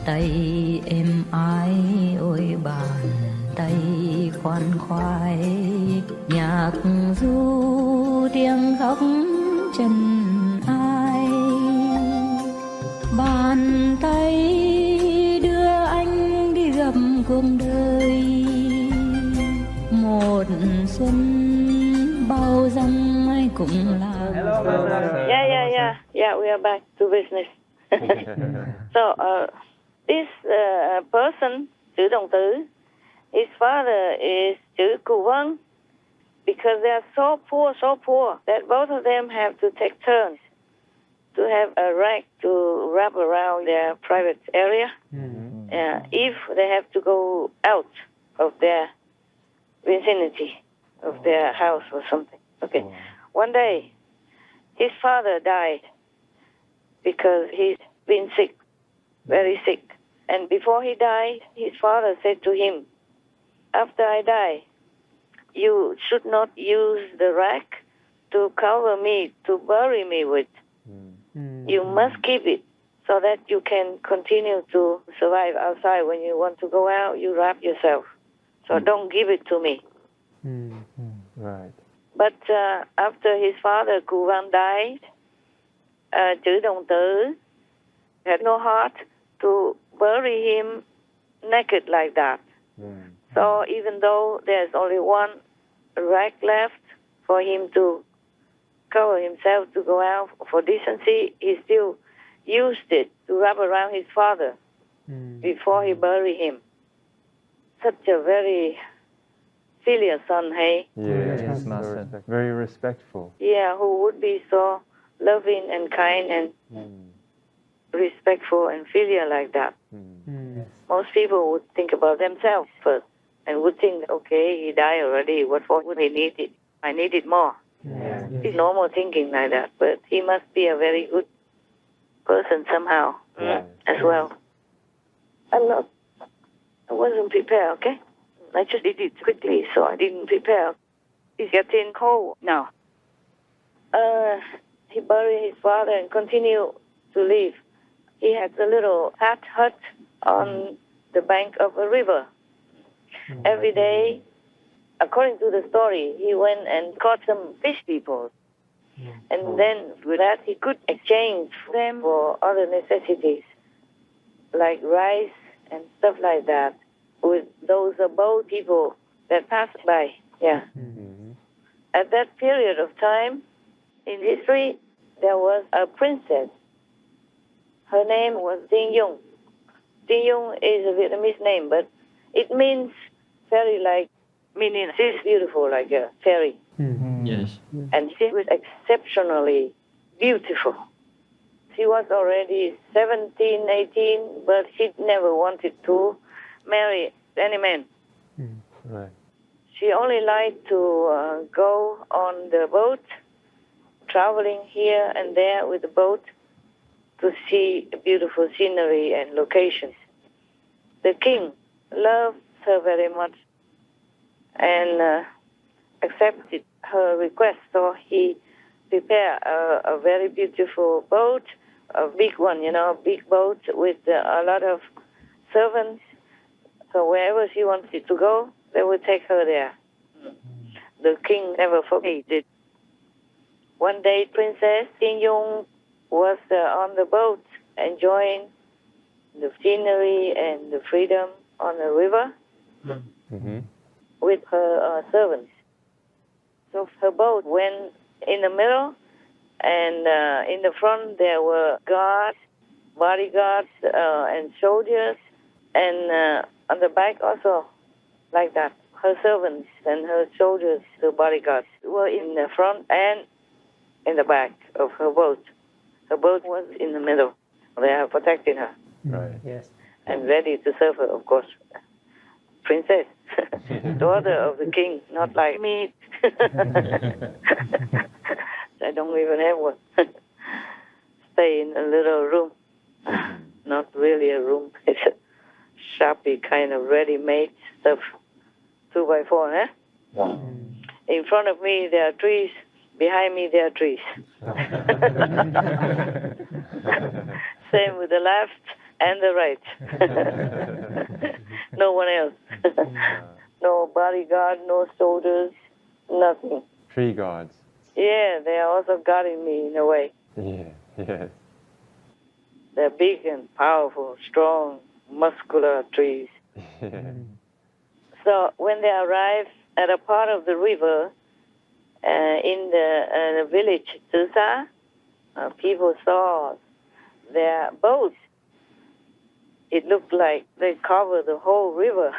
tay êm ái ôi bàn tay khoan khoái, nhạc ru tiếng khóc chân ai. Bàn tay đưa anh đi gặp cuộc đời, một xuân bao dòng ai cũng là. Hello, Master. Yeah, we are back to business. So, this person, chữ động từ, his father is chữ Cù Vân, because they are so poor, that both of them have to take turns to have a rag to wrap around their private area. If they have to go out of their vicinity, of their house or something. Okay. One day, his father died because he's been sick, very sick. And before he died, his father said to him, after I die, you should not use the rack to cover me, to bury me with. You must keep it so that you can continue to survive outside. When you want to go out, you wrap yourself. So don't give it to me. Right. But after his father, Cù Văn, died, chữ động từ had no heart to bury him naked like that. So even though there's only one rack left for him to cover himself to go out for decency, he still used it to wrap around his father before he buried him. Such a very filial son, hey? Yes, Master. Very respectful. Yeah, who would be so loving and kind and respectful and filial like that. Most people would think about themselves first and would think, okay, he died already, what for would he need it? I need it more. It's normal thinking like that, but he must be a very good person somehow as well. I wasn't prepared, okay? I just did it quickly, so I didn't prepare. It's getting cold now. He buried his father and continued to live. He had a little thatch hut on the bank of a river. Every day, according to the story, he went and caught some fish people. And then with that, he could exchange them for other necessities, like rice and stuff like that, with those boat people that passed by. Yeah. At that period of time in history, there was a princess. Her name was Dinh Dung. Dinh Dung is a Vietnamese name, but it means fairy, like, meaning she's beautiful like a fairy. Yes. And she was exceptionally beautiful. She was already 17, 18, but she never wanted to marry any man. Right. She only liked to go on the boat, traveling here and there with the boat to see beautiful scenery and locations. The king loved her very much and accepted her request, so he prepared a very beautiful boat, a big one, a big boat with a lot of servants. So wherever she wanted to go, they would take her there. The king never forgot it. One day, Princess Dinh Dung was on the boat enjoying the scenery and the freedom on the river with her servants. So her boat went in the middle, and in the front there were guards, bodyguards, and soldiers, and on the back also like that. Her servants and her soldiers, the bodyguards, were in the front and in the back of her boat. Her boat was in the middle. They are protecting her. Right. Yes. And ready to serve her, of course. Princess, daughter of the king, not like me. I don't even have one. Stay in a little room. Not really a room. It's a shabby kind of ready-made stuff. 2x4, eh? Wow. In front of me there are trees. Behind me there are trees. Same with the left and the right. No one else. No bodyguard, no soldiers, nothing. Tree gods. Yeah, they are also guarding me in a way. Yeah, yes. They're big and powerful, strong, muscular trees. Yeah. So when they arrived at a part of the river in the village Tusa, people saw their boats. It looked like they covered the whole river,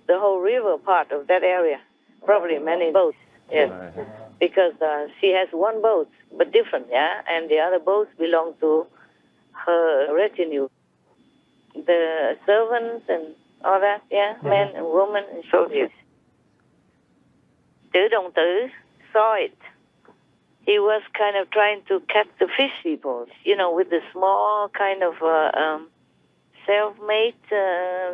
the whole river part of that area. Probably many boats, yes. Right. Because she has one boat, but different, yeah? And the other boats belong to her retinue. The servants and all that, yeah? Men and women and soldiers. Tử Đồng Tử saw it. He was kind of trying to catch the fish people, with the small kind of self-made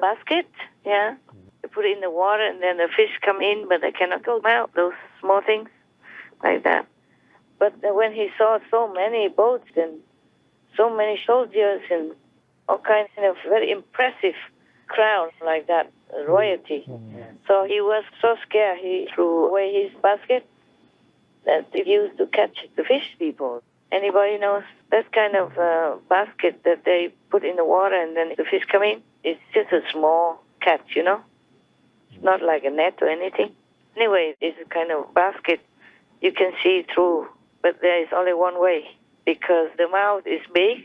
basket, yeah? They put it in the water and then the fish come in, but they cannot go out, those small things like that. But when he saw so many boats and so many soldiers and all kinds of very impressive crowd like that, royalty. So he was so scared, he threw away his basket that he used to catch the fish people. Anybody knows that kind of basket that they put in the water and then the fish come in? It's just a small catch, It's not like a net or anything. Anyway, it's a kind of basket you can see through, but there is only one way because the mouth is big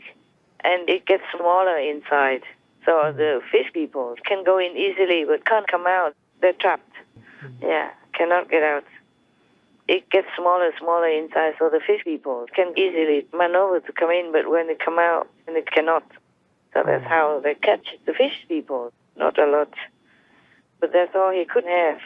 and it gets smaller inside. So the fish people can go in easily but can't come out. They're trapped. Yeah, cannot get out. It gets smaller inside, so the fish people can easily maneuver to come in, but when they come out, they cannot. So that's how they catch the fish people. Not a lot. But that's all he could have.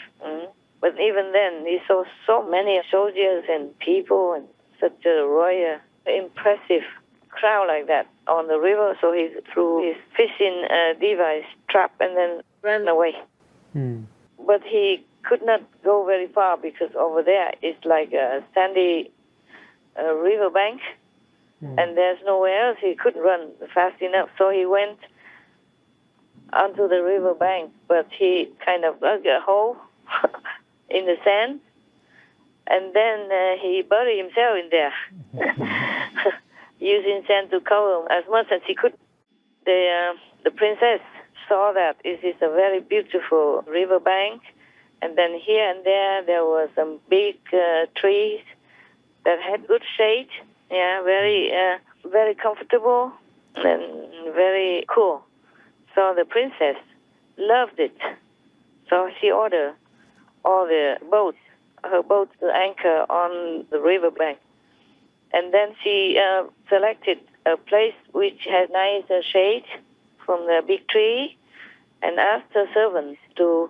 But even then, he saw so many soldiers and people and such a royal, impressive crowd like that on the river, so he threw his fishing device trap and then ran away. But he could not go very far because over there it's like a sandy river bank, and there's nowhere else he could run fast enough. So he went onto the river bank, but he kind of dug a hole in the sand, and then he buried himself in there, using sand to cover him as much as he could. The princess saw that it is a very beautiful river bank, and then here and there were some big trees that had good shade, very comfortable and very cool. So the princess loved it. So she ordered all her boats to anchor on the river bank. And then she selected a place which had nice shade from the big tree and asked her servants to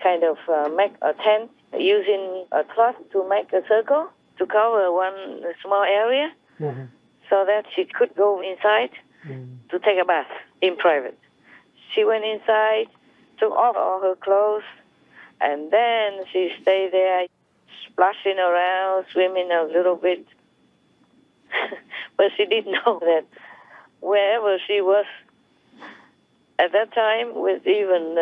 kind of make a tent using a cloth to make a circle to cover one small area so that she could go inside to take a bath in private. She went inside, took off all her clothes, and then she stayed there splashing around, swimming a little bit. But she didn't know that wherever she was at that time, with even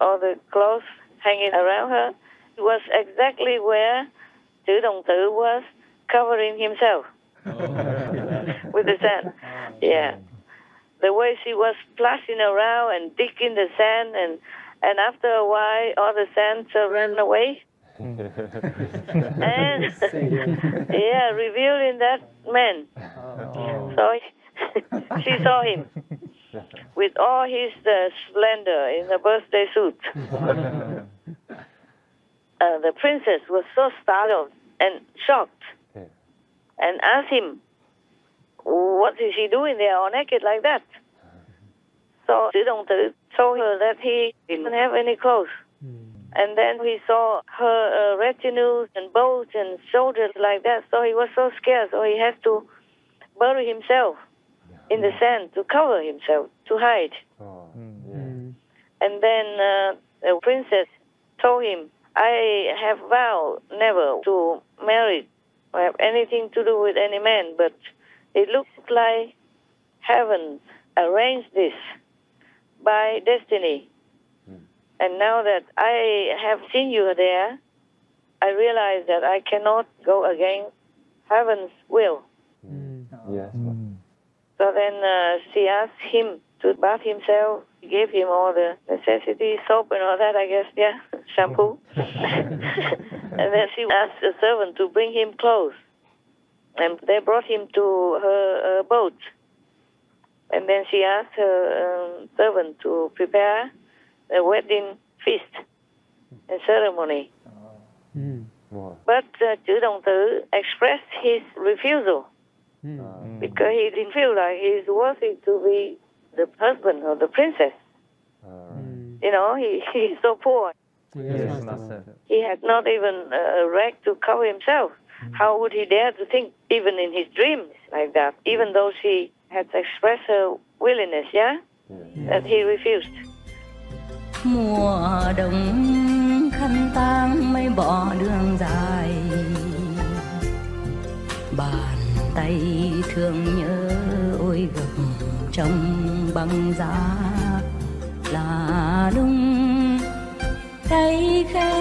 all the clothes hanging around her, it was exactly where Tử Đồng Tử was covering himself with the sand. Yeah. The way she was splashing around and digging the sand, and after a while, all the sand ran away. And revealing that man. So she saw him with all his splendor in the birthday suit. The princess was so startled and shocked and asked him, what is he doing there all naked like that? So Tử Đồng Tử told her that he didn't have any clothes. And then he saw her retinue and boats and soldiers like that, so he was so scared, so he had to bury himself in the sand to cover himself, to hide. And then the princess told him, I have vowed never to marry or have anything to do with any man, but it looks like heaven arranged this by destiny. And now that I have seen you there, I realize that I cannot go against heaven's will. Yes. So then she asked him to bath himself. He gave him all the necessities, soap and all that, I guess, yeah, shampoo. And then she asked the servant to bring him clothes. And they brought him to her boat. And then she asked her servant to prepare a wedding feast and ceremony. Wow. But chữ đồng tử expressed his refusal because he didn't feel like he's worthy to be the husband of the princess. You know, he's so poor. Yes, Master. He had not even a rag to cover himself. How would he dare to think, even in his dreams, like that, even though she had expressed her willingness, yeah? That he refused. Mùa đông khăn tang mây bỏ đường dài, bàn tay thương nhớ ôi gầm trong băng giá là lung cây khẽ